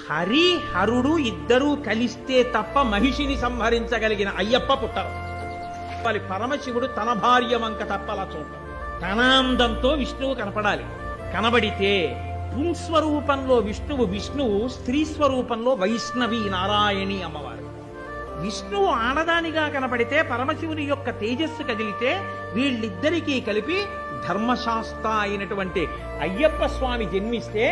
హరి హరుడు ఇద్దరూ కలిస్తే తప్ప మహిషిని సంహరించగలిగిన అయ్యప్ప పుట్టరు. వాళ్ళ పరమశివుడు తన భార్య వంక తప్ప అలా చూడటం. తన అందంతో విష్ణువు కనపడాలి. కనబడితే పుంస్వరూపంలో విష్ణువు స్త్రీ స్వరూపంలో వైష్ణవి నారాయణి అమ్మవారు. విష్ణువు ఆడదానిగా కనపడితే పరమశివుని యొక్క తేజస్సు కదిలితే వీళ్ళిద్దరికీ కలిపి ధర్మశాస్త్ర అయినటువంటి అయ్యప్ప స్వామి జన్మిస్తే